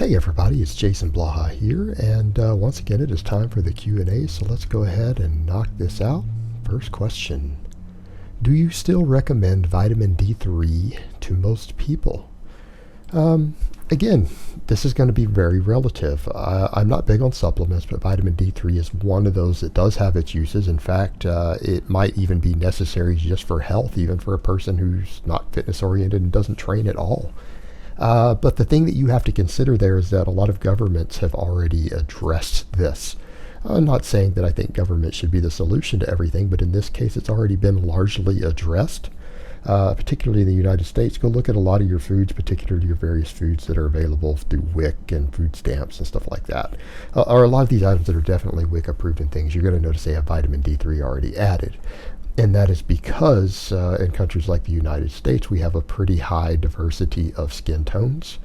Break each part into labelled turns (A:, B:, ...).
A: Hey everybody, it's Jason Blaha here, and once again it is time for the Q&A, so let's go ahead and knock this out. First question. Do you still recommend vitamin D3 to most people? Again, this is going to be very relative. I'm not big on supplements, but vitamin D3 is one of those that does have its uses. In fact, it might even be necessary just for health, even for a person who's not fitness oriented and doesn't train at all. But the thing that you have to consider there is that a lot of governments have already addressed this. I'm not saying that I think government should be the solution to everything, but in this case it's already been largely addressed, particularly in the United States. Go look at a lot of your foods, particularly your various foods that are available through WIC and food stamps and stuff like that. Or a lot of these items that are definitely WIC approved and things, you're going to notice they have vitamin D3 already added. And that is because in countries like the United States, we have a pretty high diversity of skin tones.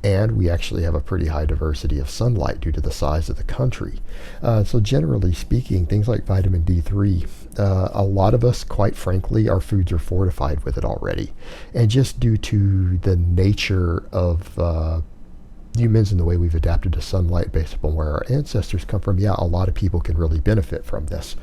A: And we actually have a pretty high diversity of sunlight due to the size of the country. So generally speaking, things like vitamin D3, a lot of us, quite frankly, our foods are fortified with it already. And just due to the nature of humans and the way we've adapted to sunlight based upon where our ancestors come from, yeah, a lot of people can really benefit from this.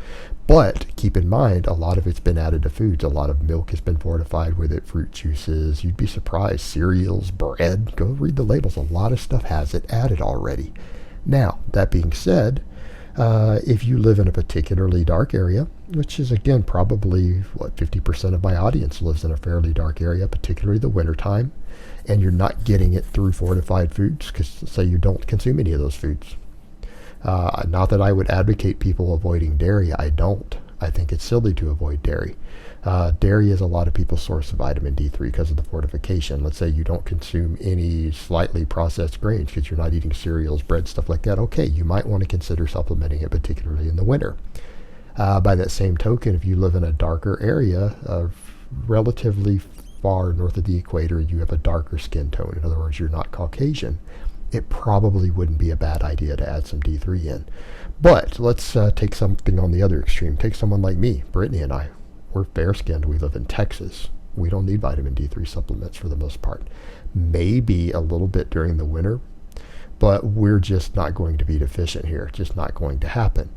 A: But keep in mind, a lot of it's been added to foods. A lot of milk has been fortified with it, fruit juices. You'd be surprised. Cereals, bread. Go read the labels. A lot of stuff has it added already. Now, that being said, if you live in a particularly dark area, which is again probably 50% of my audience lives in a fairly dark area, particularly the wintertime, and you're not getting it through fortified foods, because say you don't consume any of those foods. Not that I would advocate people avoiding dairy. I don't. I think it's silly to avoid dairy. Dairy is a lot of people's source of vitamin D3 because of the fortification. Let's say you don't consume any slightly processed grains because you're not eating cereals, bread, stuff like that. Okay, you might want to consider supplementing it, particularly in the winter. By that same token, if you live in a darker area, relatively far north of the equator, you have a darker skin tone. In other words, you're not Caucasian. It probably wouldn't be a bad idea to add some D3 in. But let's take something on the other extreme. Take someone like me, Brittany and I. We're fair-skinned. We live in Texas. We don't need vitamin D3 supplements for the most part. Maybe a little bit during the winter, but we're just not going to be deficient here. Just not going to happen.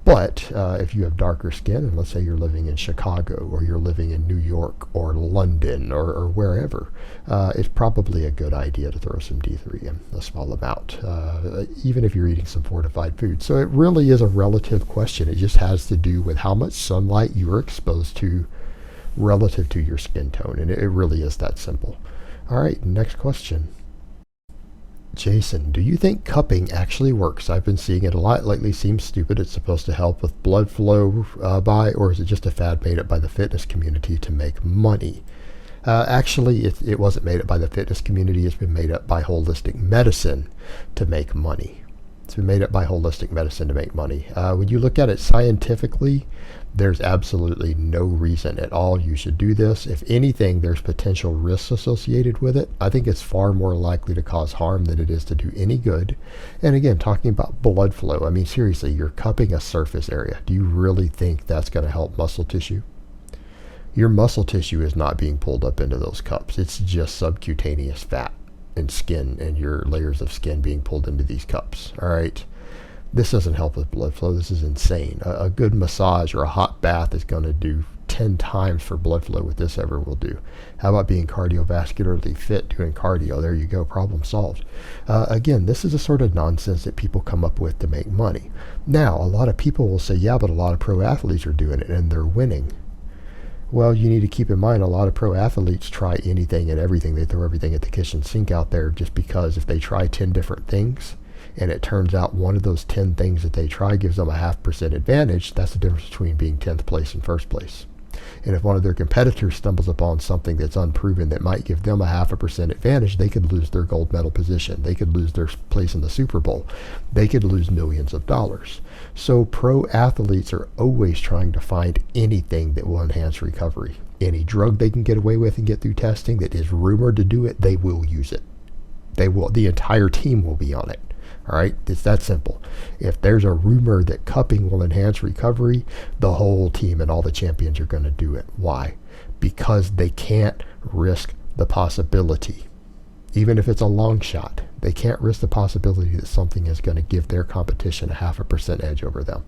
A: But if you have darker skin, and let's say you're living in Chicago, or you're living in New York, or London, or wherever, it's probably a good idea to throw some D3 in, a small amount, even if you're eating some fortified food. So it really is a relative question. It just has to do with how much sunlight you are exposed to relative to your skin tone, and it really is that simple. All right, next question. Jason, do you think cupping actually works? I've been seeing it a lot lately. Seems stupid. It's supposed to help with blood flow or is it just a fad made up by the fitness community to make money? Actually, it wasn't made up by the fitness community. It's been made up by holistic medicine to make money. It's been made up by holistic medicine to make money. When you look at it scientifically, there's absolutely no reason at all you should do this. If anything, there's potential risks associated with it. I think it's far more likely to cause harm than it is to do any good. And again, talking about blood flow, I mean, seriously, you're cupping a surface area. Do you really think that's going to help muscle tissue? Your muscle tissue is not being pulled up into those cups. It's just subcutaneous fat and skin and your layers of skin being pulled into these cups. All right. This doesn't help with blood flow. This is insane. A good massage or a hot bath is going to do 10 times for blood flow what this ever will do. How about being cardiovascularly fit, doing cardio? There you go, problem solved. Again, this is a sort of nonsense that people come up with to make money. Now, a lot of people will say, yeah, but a lot of pro athletes are doing it and they're winning. Well, you need to keep in mind a lot of pro athletes try anything and everything. They throw everything at the kitchen sink out there just because if they try 10 different things, and it turns out one of those 10 things that they try gives them a 0.5% advantage, that's the difference between being 10th place and first place. And if one of their competitors stumbles upon something that's unproven that might give them a 0.5% advantage, they could lose their gold medal position. They could lose their place in the Super Bowl. They could lose millions of dollars. So pro athletes are always trying to find anything that will enhance recovery. Any drug they can get away with and get through testing that is rumored to do it, they will use it. They will. The entire team will be on it. All right, it's that simple. If there's a rumor that cupping will enhance recovery, the whole team and all the champions are going to do it. Why? Because they can't risk the possibility. Even if it's a long shot, They can't risk the possibility that something is going to give their competition a 0.5% edge over them.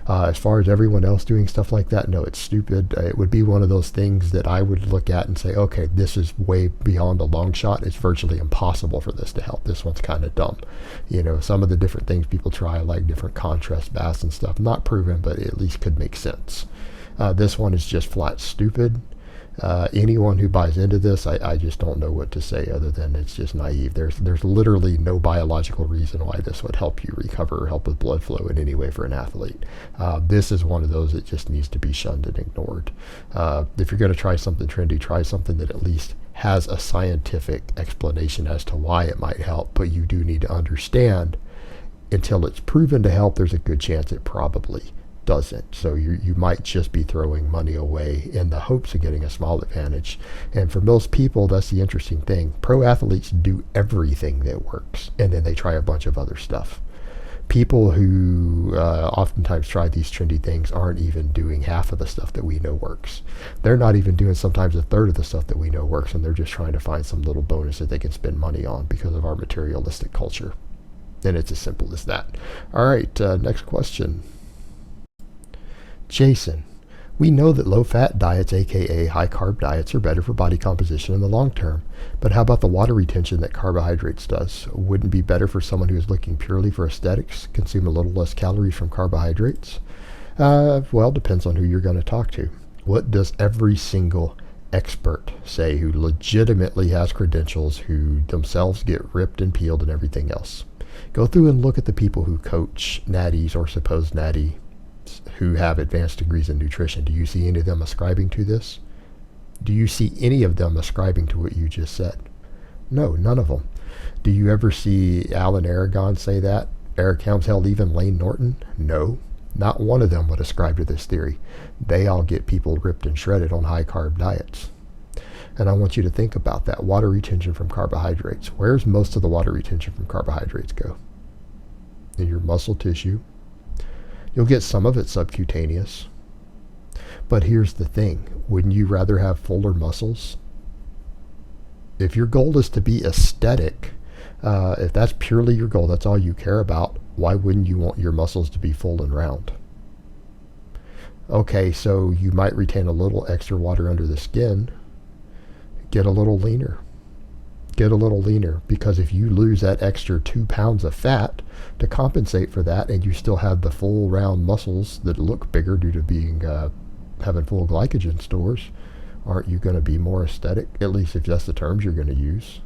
A: As far as everyone else doing stuff like that, no, it's stupid. It would be one of those things that I would look at and say, okay, this is way beyond a long shot. It's virtually impossible for this to help. This one's kind of dumb. Some of the different things people try, like different contrast baths and stuff, not proven, but it at least could make sense. This one is just flat stupid. Anyone who buys into this, I just don't know what to say other than it's just naive. There's literally no biological reason why this would help you recover or help with blood flow in any way for an athlete. This is one of those that just needs to be shunned and ignored. If you're going to try something trendy, try something that at least has a scientific explanation as to why it might help, but you do need to understand until it's proven to help, there's a good chance it probably doesn't. So you might just be throwing money away in the hopes of getting a small advantage. And for most people, that's the interesting thing. Pro athletes do everything that works, and then they try a bunch of other stuff. People who oftentimes try these trendy things aren't even doing half of the stuff that we know works. They're not even doing sometimes a third of the stuff that we know works, and they're just trying to find some little bonus that they can spend money on because of our materialistic culture. And it's as simple as that. All right, next question. Jason, we know that low-fat diets, aka high-carb diets, are better for body composition in the long term, but how about the water retention that carbohydrates does? Wouldn't it be better for someone who is looking purely for aesthetics, consume a little less calories from carbohydrates? Well, depends on who you're going to talk to. What does every single expert say who legitimately has credentials, who themselves get ripped and peeled and everything else? Go through and look at the people who coach natties or supposed natty who have advanced degrees in nutrition. Do you see any of them ascribing to this? Do you see any of them ascribing to what you just said? No, none of them. Do you ever see Alan Aragon say that? Eric Helms, hell, even Lane Norton? No, not one of them would ascribe to this theory. They all get people ripped and shredded on high carb diets. And I want you to think about that. Water retention from carbohydrates. Where's most of the water retention from carbohydrates go? In your muscle tissue. You'll get some of it subcutaneous. But here's the thing. Wouldn't you rather have fuller muscles? If your goal is to be aesthetic, if that's purely your goal, that's all you care about, why wouldn't you want your muscles to be full and round? Okay, so you might retain a little extra water under the skin. Get a little leaner. Get a little leaner, because if you lose that extra 2 pounds of fat to compensate for that, and you still have the full round muscles that look bigger due to being having full glycogen stores, aren't you going to be more aesthetic? At least if that's the terms you're going to use.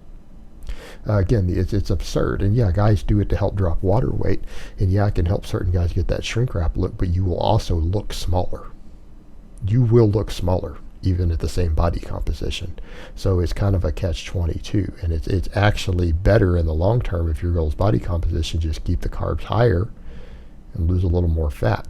A: Again, it's absurd. And yeah, guys do it to help drop water weight, and yeah, it can help certain guys get that shrink wrap look, but you will also look smaller. You will look smaller even at the same body composition. So it's kind of a catch-22, and it's actually better in the long term if your goal is body composition, just keep the carbs higher and lose a little more fat.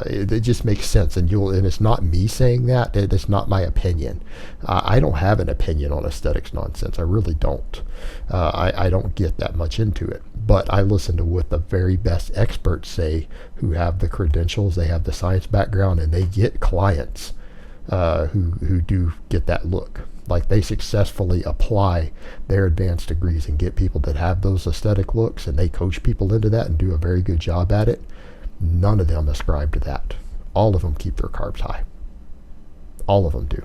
A: It just makes sense, and it's not me saying that. It's not my opinion. I don't have an opinion on aesthetics nonsense. I really don't. I don't get that much into it. But I listen to what the very best experts say, who have the credentials, they have the science background, and they get clients who do get that look. Like, they successfully apply their advanced degrees and get people that have those aesthetic looks, and they coach people into that and do a very good job at it. None of them ascribe to that. All of them keep their carbs high. All of them do.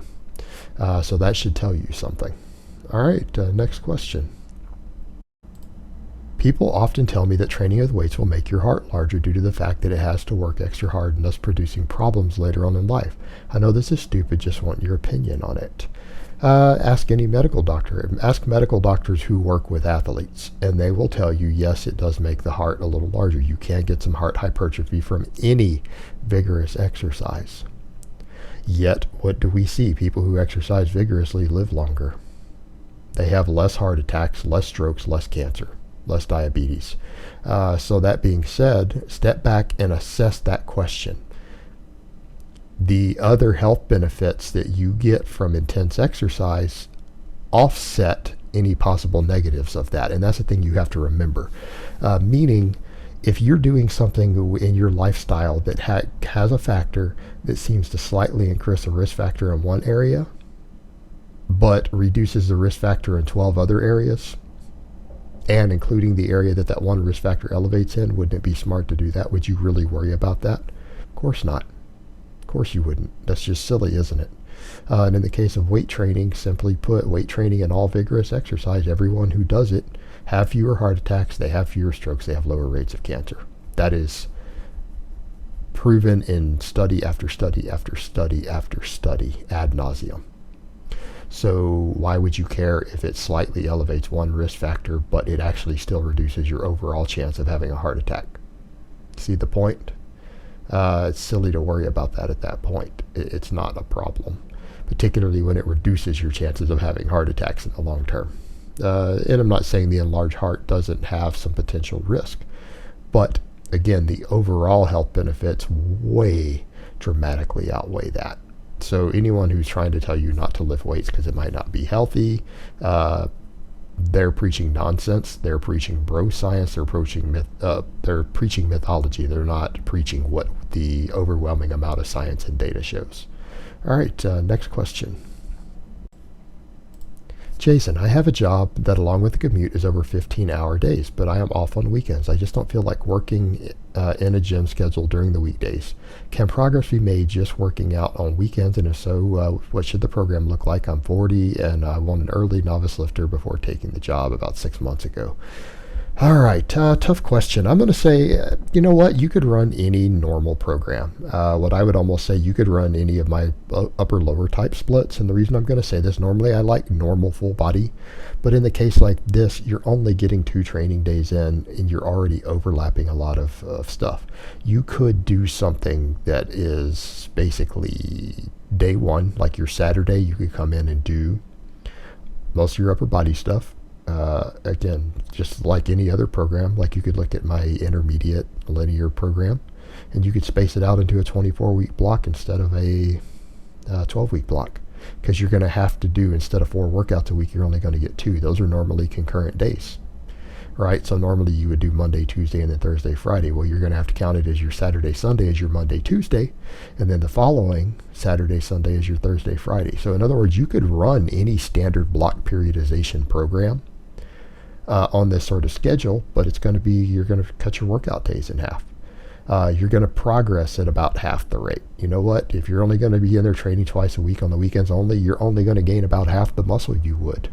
A: So that should tell you something. All right, next question. People often tell me that training with weights will make your heart larger due to the fact that it has to work extra hard and thus producing problems later on in life. I know this is stupid, just want your opinion on it. Ask any medical doctor. Ask medical doctors who work with athletes, and they will tell you, yes, it does make the heart a little larger. You can get some heart hypertrophy from any vigorous exercise. Yet, what do we see? People who exercise vigorously live longer. They have less heart attacks, less strokes, less cancer, less diabetes. So that being said, step back and assess that question. The other health benefits that you get from intense exercise offset any possible negatives of that. And that's the thing you have to remember. Meaning, if you're doing something in your lifestyle that has a factor that seems to slightly increase the risk factor in one area, but reduces the risk factor in 12 other areas, and including the area that that one risk factor elevates in, wouldn't it be smart to do that? Would you really worry about that? Of course not. Of course you wouldn't. That's just silly, isn't it? And in the case of weight training, simply put, weight training and all vigorous exercise, everyone who does it have fewer heart attacks, they have fewer strokes, they have lower rates of cancer. That is proven in study after study after study after study ad nauseum. So why would you care if it slightly elevates one risk factor, but it actually still reduces your overall chance of having a heart attack? See the point? It's silly to worry about that at that point. It's not a problem, particularly when it reduces your chances of having heart attacks in the long term. And I'm not saying the enlarged heart doesn't have some potential risk, but again, the overall health benefits way dramatically outweigh that. So anyone who's trying to tell you not to lift weights because it might not be healthy, they're preaching nonsense. They're preaching bro science. They're preaching mythology. They're not preaching what the overwhelming amount of science and data shows. All right, next question. Jason, I have a job that along with the commute is over 15-hour days, but I am off on weekends. I just don't feel like working in a gym schedule during the weekdays. Can progress be made just working out on weekends? And if so, what should the program look like? I'm 40 and I want an early novice lifter before taking the job about 6 months ago. All right, tough question. I'm going to say, you know what? You could run any normal program. What I would almost say, you could run any of my upper-lower type splits. And the reason I'm going to say this, normally I like normal full body. But in the case like this, you're only getting 2 training days in, and you're already overlapping a lot of stuff. You could do something that is basically day one, like your Saturday, you could come in and do most of your upper body stuff. Again, just like any other program, like you could look at my intermediate linear program, and you could space it out into a 24-week block instead of a 12-week block, because you're going to have to do, instead of 4 workouts a week, you're only going to get 2. Those are normally concurrent days, right? So normally you would do Monday, Tuesday, and then Thursday, Friday. Well, you're going to have to count it as your Saturday, Sunday as your Monday, Tuesday, and then the following Saturday, Sunday as your Thursday, Friday. So in other words, you could run any standard block periodization program on this sort of schedule, but it's going to be, you're going to cut your workout days in half. You're going to progress at about half the rate. You know what? If you're only going to be in there training twice a week on the weekends only, you're only going to gain about half the muscle you would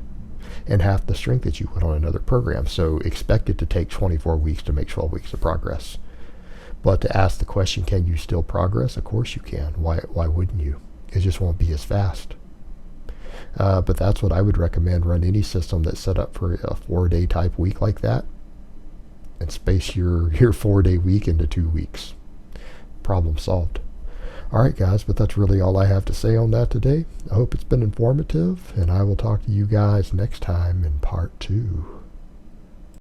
A: and half the strength that you would on another program. So expect it to take 24 weeks to make 12 weeks of progress. But to ask the question, can you still progress? Of course you can. Why wouldn't you? It just won't be as fast. But that's what I would recommend. Run any system that's set up for a 4-day type week like that, and space your 4-day week into 2 weeks. Problem solved. All right, guys, but that's really all I have to say on that today. I hope it's been informative, and I will talk to you guys next time in part 2.